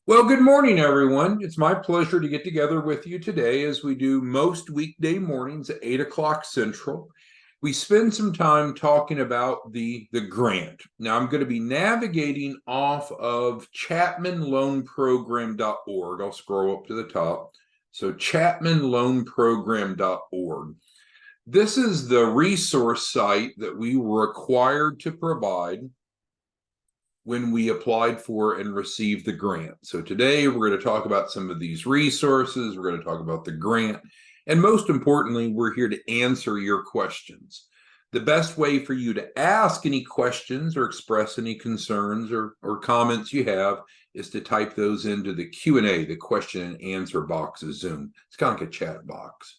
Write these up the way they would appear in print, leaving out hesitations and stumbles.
Well, good morning, everyone. It's my pleasure to get together with you today as we do most weekday mornings at 8 o'clock Central. We spend some time talking about the grant. Now, I'm going to be navigating off of chapmanloanprogram.org. I'll scroll up to the top. So chapmanloanprogram.org. This is the resource site that we were required to provide when we applied for and received the grant. So today we're going to talk about some of these resources. We're going to talk about the grant. And most importantly, we're here to answer your questions. The best way for you to ask any questions or express any concerns or comments you have is to type those into the Q&A, the question and answer box of Zoom. It's kind of like a chat box.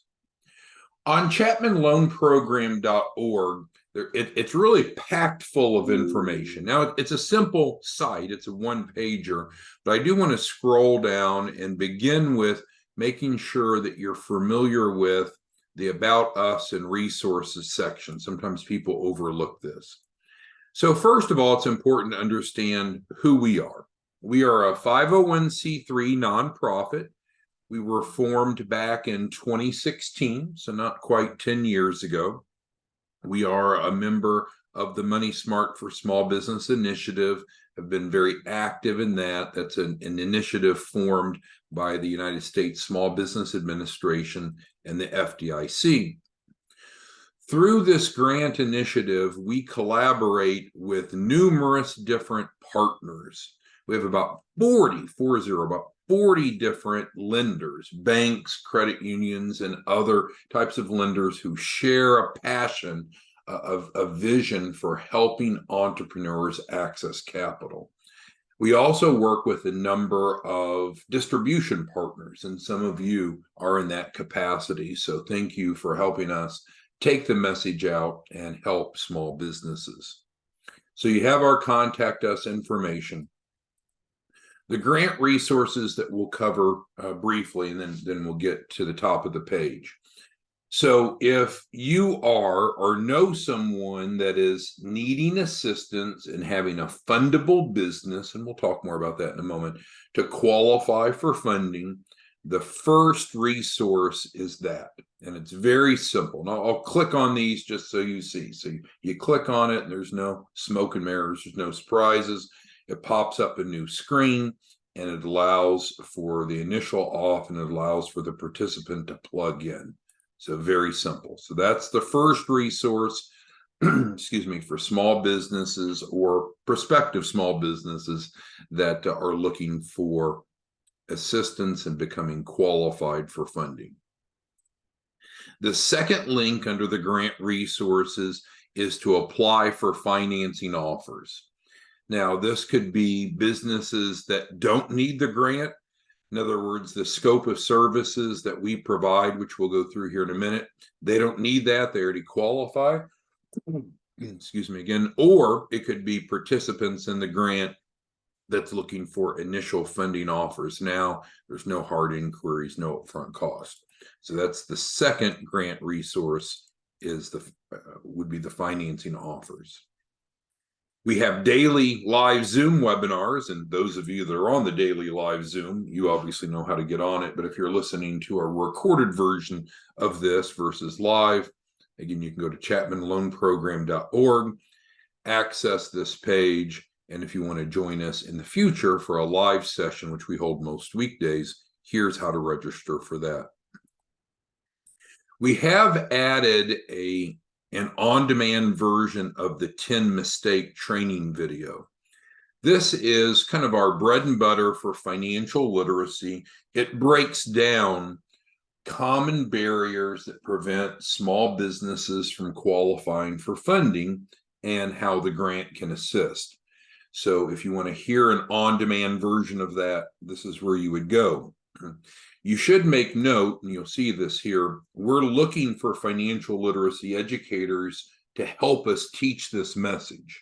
On chapmanloanprogram.org, it's really packed full of information. Now, it's a simple site. It's a one-pager, but I do want to scroll down and begin with making sure that you're familiar with the About Us and Resources section. Sometimes people overlook this. So first of all, it's important to understand who we are. We are a 501c3 nonprofit. We were formed back in 2016, so not quite 10 years ago. We are a member of the Money Smart for Small Business initiative, have been very active in that. That's an initiative formed by the United States Small Business Administration and the FDIC. Through this grant initiative, we collaborate with numerous different partners. We have about 40 different lenders, banks, credit unions, and other types of lenders who share a passion of a vision for helping entrepreneurs access capital. We also work with a number of distribution partners, and some of you are in that capacity. So thank you for helping us take the message out and help small businesses. So you have our contact us information. The grant resources that we'll cover briefly, and then we'll get to the top of the page. So if you are or know someone that is needing assistance in having a fundable business, and we'll talk more about that in a moment, to qualify for funding, the first resource is that. And it's very simple. Now I'll click on these just so you see. So you click on it and there's no smoke and mirrors, there's no surprises. It pops up a new screen and it allows for the initial auth and it allows for the participant to plug in. So very simple. So that's the first resource, excuse me, for small businesses or prospective small businesses that are looking for assistance in becoming qualified for funding. The second link under the grant resources is to apply for financing offers. Now, this could be businesses that don't need the grant. In other words, the scope of services that we provide, which we'll go through here in a minute, they don't need that. They already qualify. Excuse me again. Or it could be participants in the grant that's looking for initial funding offers. Now, there's no hard inquiries, no upfront cost. So that's the second grant resource is would be the financing offers. We have daily live Zoom webinars, and those of you that are on the daily live Zoom, you obviously know how to get on it. But if you're listening to a recorded version of this versus live, again, you can go to chapmanloanprogram.org, access this page, and if you want to join us in the future for a live session, which we hold most weekdays, here's how to register for that. We have added an on-demand version of the 10 mistake training video. This is kind of our bread and butter for financial literacy. It breaks down common barriers that prevent small businesses from qualifying for funding and how the grant can assist. So if you want to hear an on-demand version of that, this is where you would go. You should make note, and you'll see this here, we're looking for financial literacy educators to help us teach this message.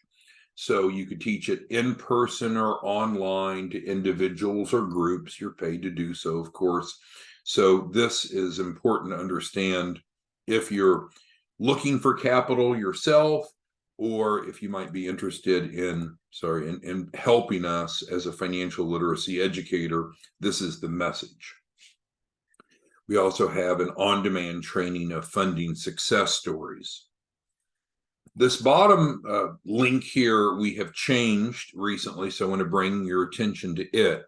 So you could teach it in person or online to individuals or groups. You're paid to do so, of course. So this is important to understand if you're looking for capital yourself, or if you might be interested in helping us as a financial literacy educator, this is the message. We also have an on-demand training of funding success stories. This bottom link here we have changed recently, so I want to bring your attention to it.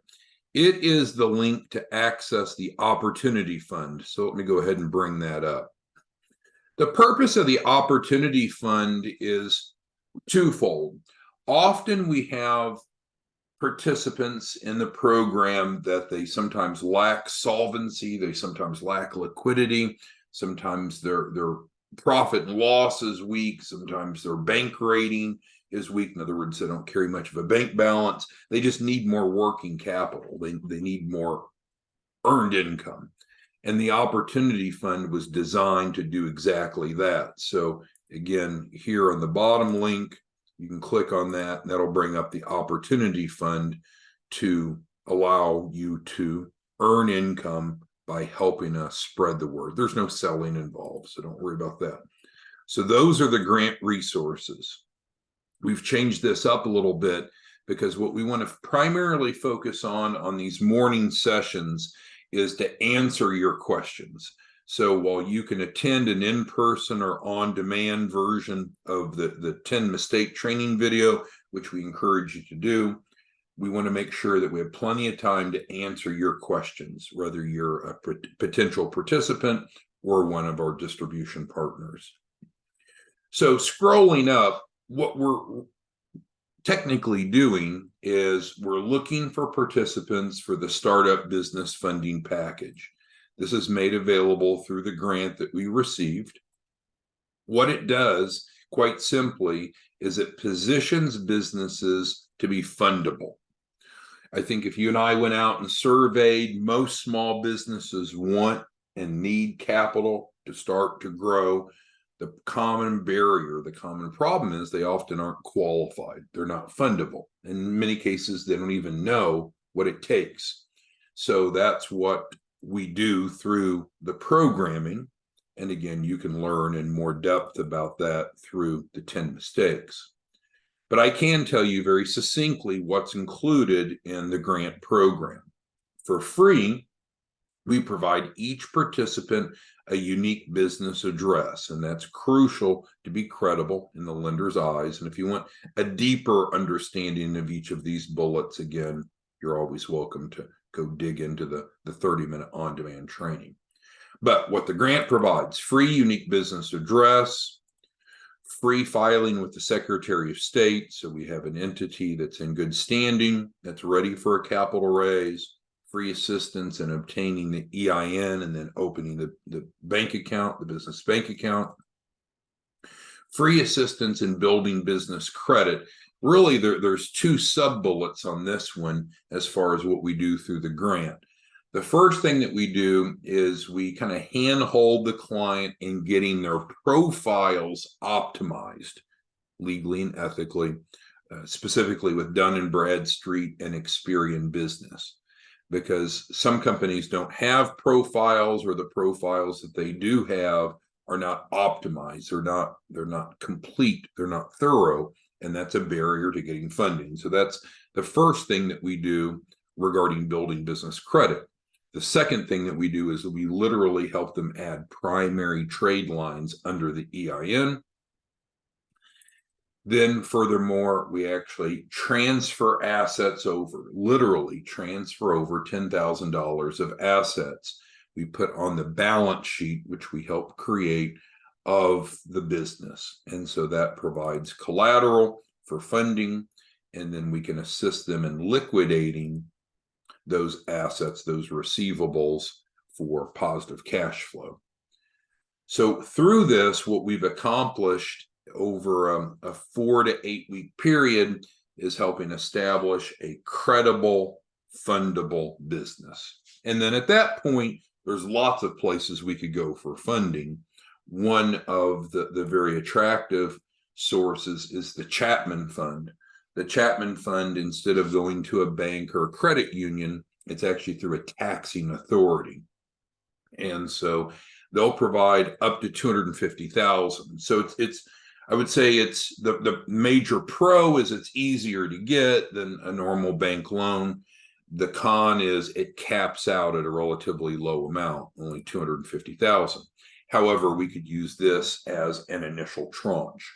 It is the link to access the Opportunity Fund. So let me go ahead and bring that up. The purpose of the Opportunity Fund is twofold. Often we have participants in the program that they sometimes lack solvency, they sometimes lack liquidity, sometimes their profit and loss is weak, sometimes their bank rating is weak. In other words, they don't carry much of a bank balance. They just need more working capital. They need more earned income. And the Opportunity Fund was designed to do exactly that. So again, here on the bottom link, you can click on that, and that'll bring up the Opportunity Fund to allow you to earn income by helping us spread the word. There's no selling involved, so don't worry about that. So those are the grant resources. We've changed this up a little bit because what we want to primarily focus on these morning sessions is to answer your questions. So while you can attend an in-person or on-demand version of the 10 mistake training video, which we encourage you to do, we want to make sure that we have plenty of time to answer your questions, whether you're a potential participant or one of our distribution partners. So scrolling up, what we're technically doing is we're looking for participants for the Startup Business Funding Package. This is made available through the grant that we received. What it does, quite simply, is it positions businesses to be fundable. I think if you and I went out and surveyed, most small businesses want and need capital to start to grow. The common barrier, the common problem is they often aren't qualified. They're not fundable. In many cases, they don't even know what it takes. So that's what we do through the programming. And again, you can learn in more depth about that through the 10 mistakes. But I can tell you very succinctly what's included in the grant program. For free, we provide each participant a unique business address, and that's crucial to be credible in the lender's eyes. And if you want a deeper understanding of each of these bullets, again, you're always welcome to go dig into the 30-minute on-demand training. But what the grant provides: free unique business address, free filing with the Secretary of State, so we have an entity that's in good standing, that's ready for a capital raise, free assistance in obtaining the EIN and then opening the bank account, the business bank account, free assistance in building business credit. Really, there's two sub-bullets on this one as far as what we do through the grant. The first thing that we do is we kind of handhold the client in getting their profiles optimized legally and ethically, specifically with Dun & Bradstreet and Experian Business. Because some companies don't have profiles, or the profiles that they do have are not optimized, they're not complete, they're not thorough, and that's a barrier to getting funding. So that's the first thing that we do regarding building business credit. The second thing that we do is that we literally help them add primary trade lines under the EIN. Then furthermore, we actually transfer assets over, literally transfer over $10,000 of assets we put on the balance sheet, which we help create, of the business. And so that provides collateral for funding, and then we can assist them in liquidating those assets, those receivables, for positive cash flow. So through this, what we've accomplished over a 4 to 8 week period is helping establish a credible, fundable business. And then at that point, there's lots of places we could go for funding. One of the very attractive sources is the Chapman Fund. The Chapman Fund, instead of going to a bank or a credit union, it's actually through a taxing authority. And so they'll provide up to $250,000. So it's I would say it's the major pro is it's easier to get than a normal bank loan. The con is it caps out at a relatively low amount, only 250,000. However, we could use this as an initial tranche.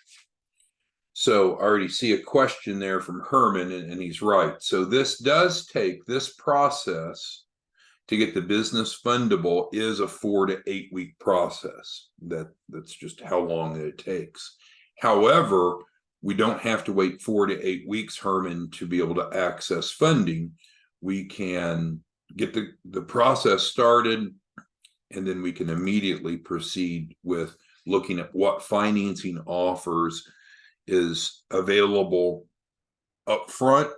So I already see a question there from Herman, and he's right. So this does take, this process to get the business fundable is a 4 to 8 week process. That's just how long it takes. However, we don't have to wait 4 to 8 weeks, Herman, to be able to access funding. We can get the process started, and then we can immediately proceed with looking at what financing offers is available up front,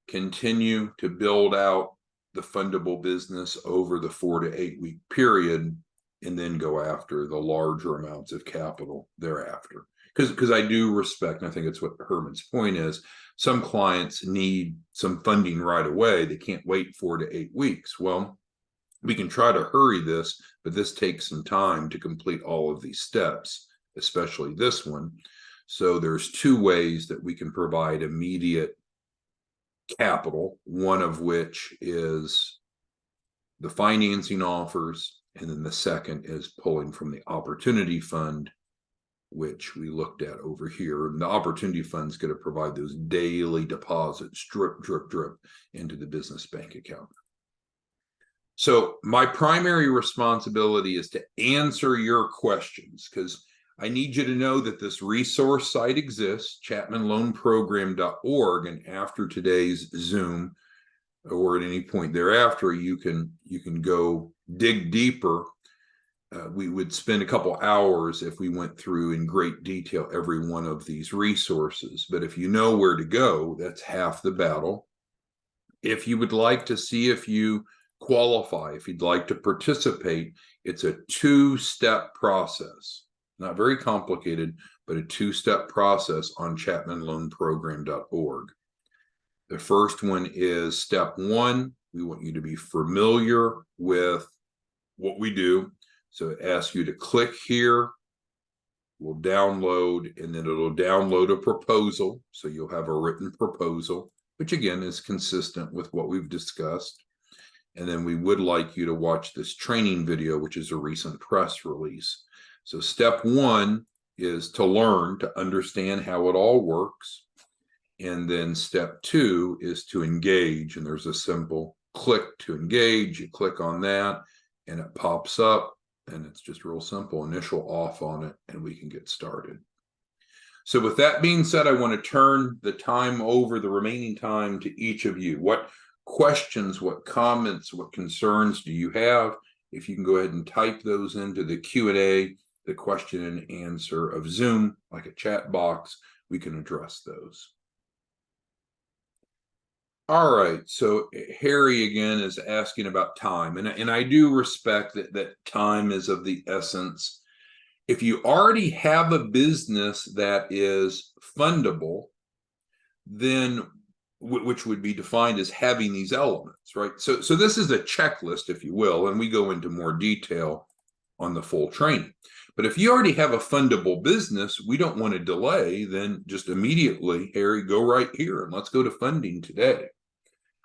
continue to build out the fundable business over the 4 to 8 week period, and then go after the larger amounts of capital thereafter. Because I do respect, and I think it's what Herman's point is, some clients need some funding right away. They can't wait 4 to 8 weeks. Well, we can try to hurry this, but this takes some time to complete all of these steps, especially this one. So there's 2 ways that we can provide immediate capital, one of which is the financing offers, and then the second is pulling from the opportunity fund, which we looked at over here. And the opportunity fund is going to provide those daily deposits, drip, drip, drip, into the business bank account. So my primary responsibility is to answer your questions, because I need you to know that this resource site exists, ChapmanLoanProgram.org, and after today's Zoom, or at any point thereafter, you can go dig deeper. We would spend a couple hours if we went through in great detail every one of these resources. But if you know where to go, that's half the battle. If you would like to see if you qualify, if you'd like to participate, it's a 2-step process. Not very complicated, but a 2-step process on ChapmanLoanProgram.org. The first one is step 1. We want you to be familiar with what we do. So it asks you to click here. We'll download, and then it'll download a proposal. So you'll have a written proposal, which again is consistent with what we've discussed. And then we would like you to watch this training video, which is a recent press release. So step 1 is to learn, to understand how it all works. And then step 2 is to engage. And there's a simple click to engage. You click on that and it pops up, and it's just real simple. Initial off on it, and we can get started. So with that being said, I want to turn the time over, the remaining time, to each of you. What questions, what comments, what concerns do you have? If you can go ahead and type those into the Q&A, the question and answer of Zoom, like a chat box, we can address those. All right, so Harry again is asking about time, and I do respect that time is of the essence. If you already have a business that is fundable, then which would be defined as having these elements, right? So this is a checklist, if you will, and we go into more detail on the full training. But if you already have a fundable business, we don't want to delay, then just immediately, Harry, go right here and let's go to funding today.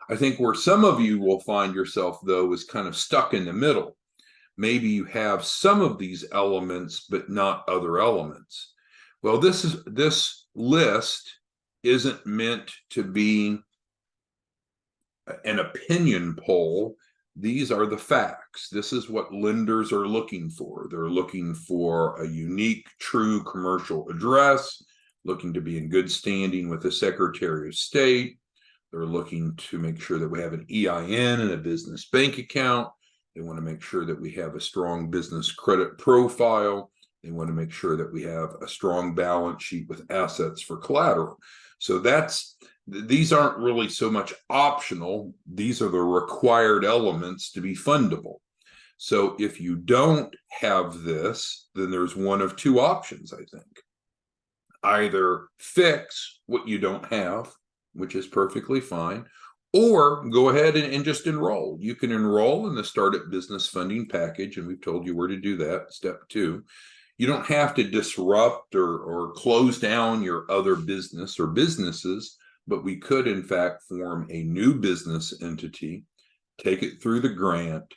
I think where some of you will find yourself, though, is kind of stuck in the middle. Maybe you have some of these elements, but not other elements. Well, this list isn't meant to be an opinion poll. These are the facts. This is what lenders are looking for. They're looking for a unique, true commercial address, looking to be in good standing with the Secretary of State. They're looking to make sure that we have an EIN and a business bank account. They want to make sure that we have a strong business credit profile. They want to make sure that we have a strong balance sheet with assets for collateral. So these aren't really so much optional. These are the required elements to be fundable. So if you don't have this, then there's one of 2 options, I think. Either fix what you don't have, which is perfectly fine, or go ahead and just enroll. You can enroll in the Startup Business Funding Package, and we've told you where to do that, step 2. You don't have to disrupt or close down your other business or businesses, but we could in fact form a new business entity, take it through the grant,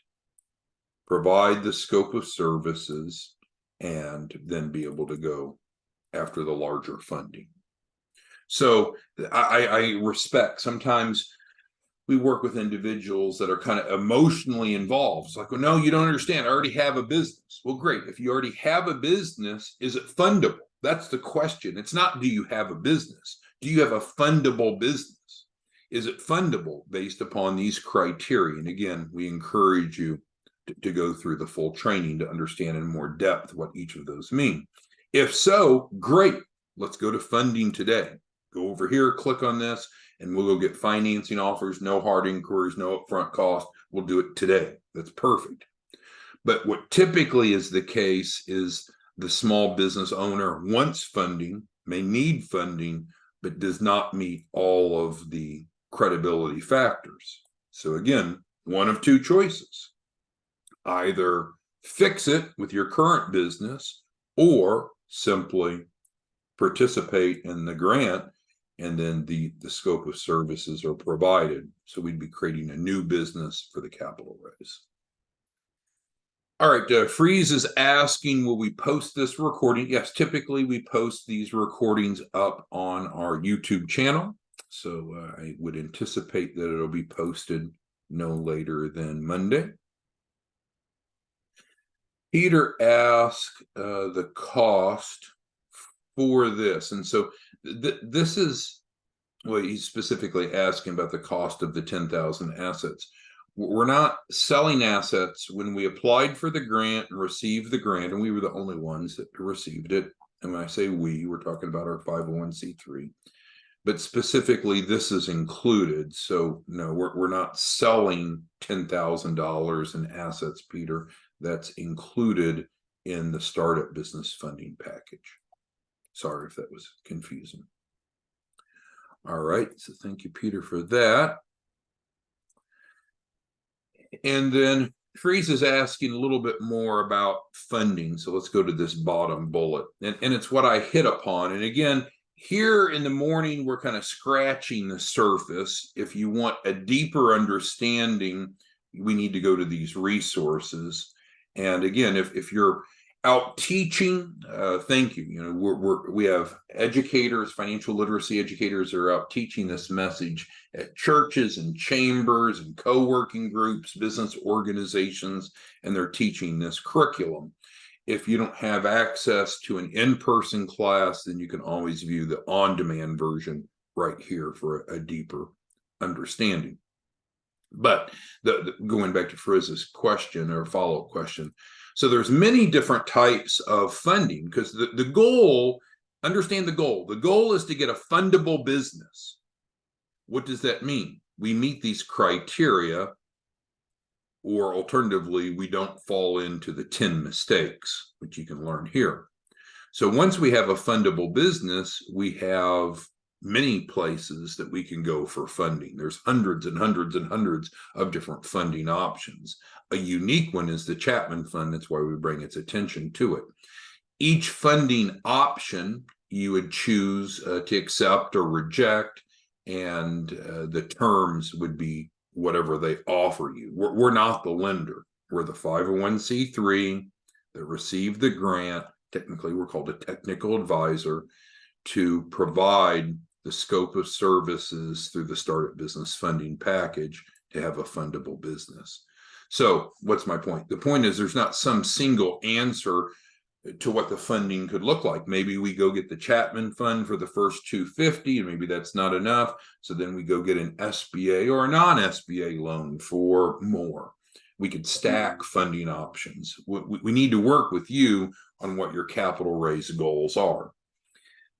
provide the scope of services, and then be able to go after the larger funding. So I respect, sometimes we work with individuals that are kind of emotionally involved. It's like, well, no, you don't understand. I already have a business. Well, great. If you already have a business, is it fundable? That's the question. It's not, do you have a business? Do you have a fundable business? Is it fundable based upon these criteria? And again, we encourage you to go through the full training to understand in more depth what each of those mean. If so, great. Let's go to funding today. Go over here, click on this, and we'll go get financing offers, no hard inquiries, no upfront cost. We'll do it today. That's perfect. But what typically is the case is the small business owner wants funding, may need funding, but does not meet all of the credibility factors. So again, one of two choices. Either fix it with your current business or simply participate in the grant, and then the scope of services are provided. So we'd be creating a new business for the capital raise. All right, Freeze is asking, will we post this recording? Yes, typically we post these recordings up on our YouTube channel. So I would anticipate that it'll be posted no later than Monday. Peter asked the cost for this. And so this is, well, he's specifically asking about the cost of the 10,000 assets. We're not selling assets. When we applied for the grant and received the grant, and we were the only ones that received it. And when I say we, we're talking about our 501c3. But specifically, this is included. So no, we're not selling $10,000 in assets, Peter. That's included in the startup business funding package. Sorry if that was confusing. All right, so thank you, Peter, for that. And then Freeze is asking a little bit more about funding. So let's go to this bottom bullet. And it's what I hit upon. And again, here in the morning, we're kind of scratching the surface. If you want a deeper understanding, we need to go to these resources. And again, if you're out teaching, thank you. You know, we have educators, financial literacy educators are out teaching this message at churches and chambers and co-working groups, business organizations, and they're teaching this curriculum. If you don't have access to an in-person class, then you can always view the on-demand version right here for a deeper understanding. But going back to Frizz's question or follow-up question, so there's many different types of funding, because the goal, understand the goal. The goal is to get a fundable business. What does that mean? We meet these criteria, or alternatively, we don't fall into the 10 mistakes, which you can learn here. So once we have a fundable business, we have many places that we can go for funding. There's hundreds and hundreds and hundreds of different funding options. A unique one is the Chapman Fund. That's why we bring its attention to it. Each funding option you would choose to accept or reject, and the terms would be whatever they offer you. We're not the lender. We're the 501c3 that received the grant. Technically, we're called a technical advisor to provide the scope of services through the startup business funding package to have a fundable business. So what's my point? The point is there's not some single answer to what the funding could look like. Maybe we go get the Chapman Fund for the first 250, and maybe that's not enough. So then we go get an SBA or a non-SBA loan for more. We could stack funding options. We need to work with you on what your capital raise goals are.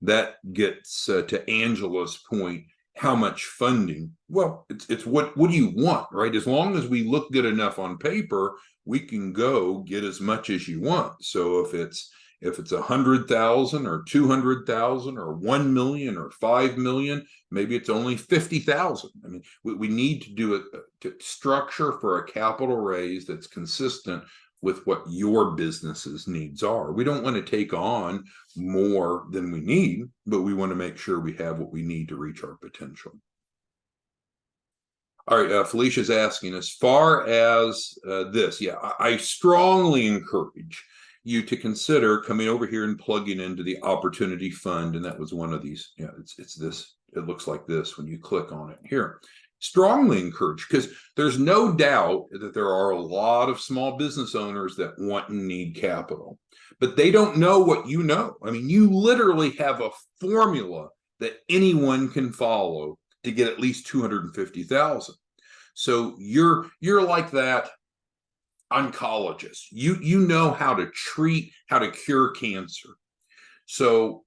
That gets to Angela's point. How much funding? Well, it's what do you want, right? As long as we look good enough on paper, we can go get as much as you want. So if it's 100,000 or 200,000 or 1 million or 5 million, maybe it's only 50,000. I mean, we need to do it to structure for a capital raise that's consistent with what your business's needs are. We don't want to take on more than we need, but we want to make sure we have what we need to reach our potential. All right, Felicia's asking, as far as this, yeah, I strongly encourage you to consider coming over here and plugging into the Opportunity Fund. And that was one of these, yeah, it's this, it looks like this when you click on it here. Strongly encourage, because there's no doubt that there are a lot of small business owners that want and need capital, but they don't know what you know. I mean, you literally have a formula that anyone can follow to get at least 250,000. So you're like that oncologist. You know how to treat, how to cure cancer. So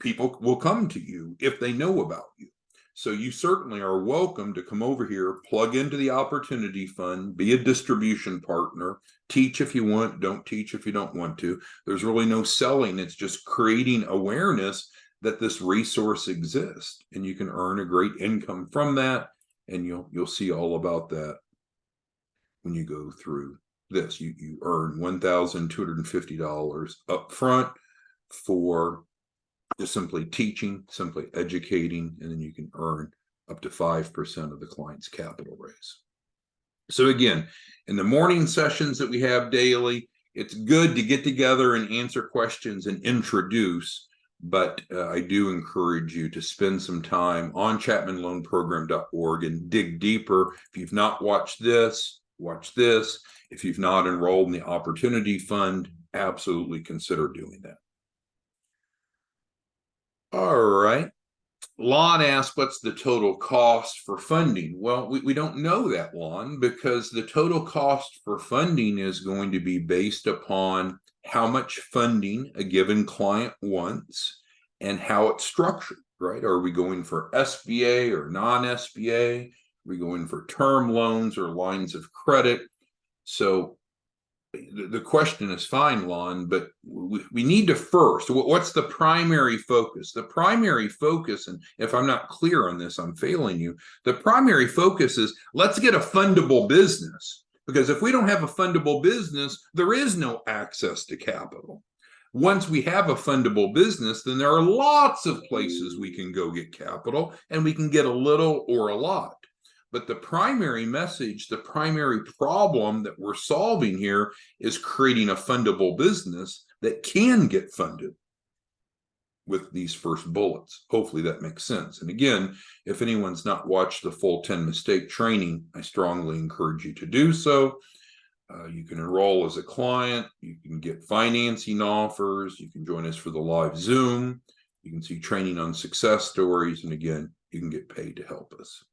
people will come to you if they know about you. So you certainly are welcome to come over here, plug into the Opportunity Fund, be a distribution partner, teach if you want, don't teach if you don't want to. There's really no selling. It's just creating awareness that this resource exists, and you can earn a great income from that. And you'll see all about that when you go through this. You earn $1,250 up front for just simply teaching, simply educating, and then you can earn up to 5% of the client's capital raise. So again, in the morning sessions that we have daily, it's good to get together and answer questions and introduce, but I do encourage you to spend some time on ChapmanLoanProgram.org and dig deeper. If you've not watched this, watch this. If you've not enrolled in the Opportunity Fund, absolutely consider doing that. All right. Lon asked, what's the total cost for funding? Well, we don't know that, Lon, because the total cost for funding is going to be based upon how much funding a given client wants and how it's structured, right? Are we going for SBA or non-SBA? Are we going for term loans or lines of credit? So the question is fine, Lon, but we need to first, what's the primary focus? The primary focus, and if I'm not clear on this, I'm failing you. The primary focus is, let's get a fundable business, because if we don't have a fundable business, there is no access to capital. Once we have a fundable business, then there are lots of places we can go get capital, and we can get a little or a lot. But the primary message, the primary problem that we're solving here is creating a fundable business that can get funded with these first bullets. Hopefully that makes sense. And again, if anyone's not watched the full 10 mistake training, I strongly encourage you to do so. You can enroll as a client. You can get financing offers. You can join us for the live Zoom. You can see training on success stories. And again, you can get paid to help us.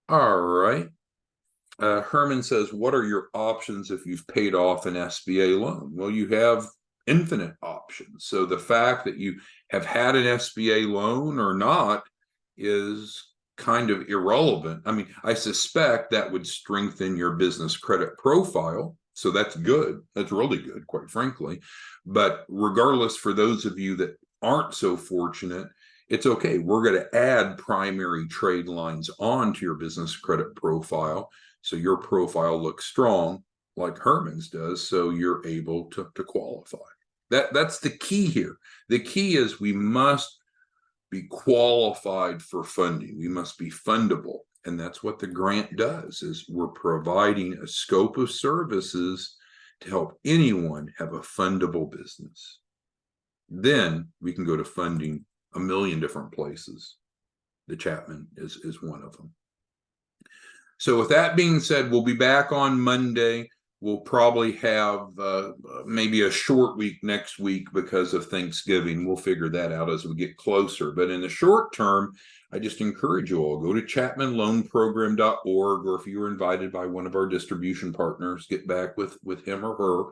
All right. Herman says, what are your options if you've paid off an SBA loan? Well, you have infinite options. So the fact that you have had an SBA loan or not is kind of irrelevant. I mean, I suspect that would strengthen your business credit profile. So that's good. That's really good, quite frankly. But regardless, for those of you that aren't so fortunate, it's okay. We're going to add primary trade lines onto your business credit profile, so your profile looks strong like Herman's does, so you're able to qualify. That's the key here. The key is we must be qualified for funding. We must be fundable. And that's what the grant does, is we're providing a scope of services to help anyone have a fundable business. Then we can go to funding a million different places. The Chapman is one of them. So with that being said, we'll be back on Monday. We'll probably have maybe a short week next week because of Thanksgiving. We'll figure that out as we get closer. But in the short term, I just encourage you all, go to ChapmanLoanProgram.org, or if you were invited by one of our distribution partners, get back with him or her.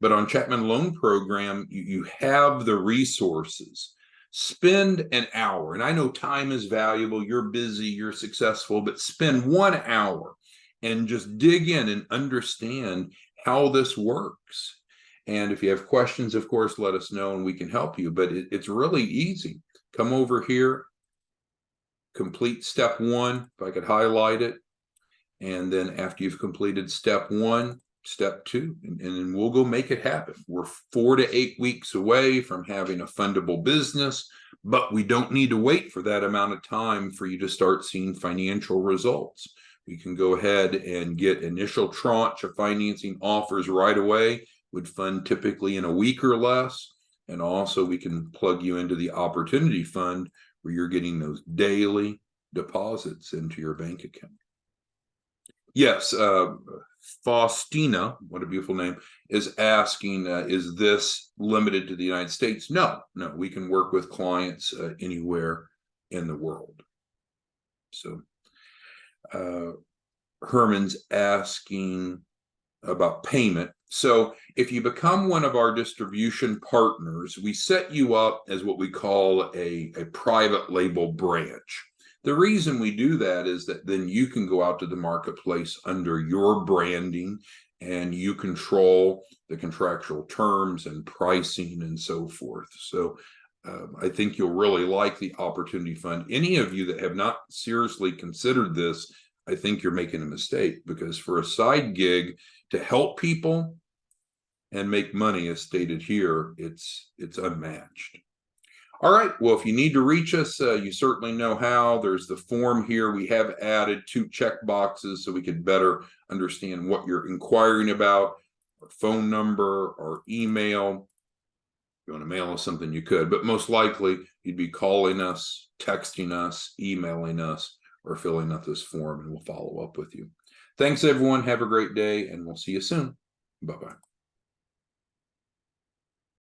But on Chapman Loan Program, you have the resources. Spend an hour, and I know time is valuable. You're busy, you're successful, but spend 1 hour and just dig in and understand how this works. And if you have questions, of course, let us know and we can help you. But it's really easy. Come over here, complete step 1, if I could highlight it. And then after you've completed step 1, step two, and then we'll go make it happen. We're 4 to 8 weeks away from having a fundable business, but we don't need to wait for that amount of time for you to start seeing financial results. We can go ahead and get initial tranche of financing offers right away, would fund typically in a week or less. And also we can plug you into the opportunity fund where you're getting those daily deposits into your bank account. Yes, Faustina, what a beautiful name, is asking, is this limited to the United States? No, we can work with clients anywhere in the world. So Herman's asking about payment. So if you become one of our distribution partners, we set you up as what we call a private label branch. The reason we do that is that then you can go out to the marketplace under your branding, and you control the contractual terms and pricing and so forth. So I think you'll really like the Opportunity Fund. Any of you that have not seriously considered this, I think you're making a mistake, because for a side gig to help people and make money, as stated here, it's unmatched. All right, well, if you need to reach us, you certainly know how. There's the form here. We have added 2 check boxes so we could better understand what you're inquiring about, our phone number, our email. If you want to mail us something, you could, but most likely you'd be calling us, texting us, emailing us, or filling out this form, and we'll follow up with you. Thanks, everyone. Have a great day, and we'll see you soon. Bye-bye.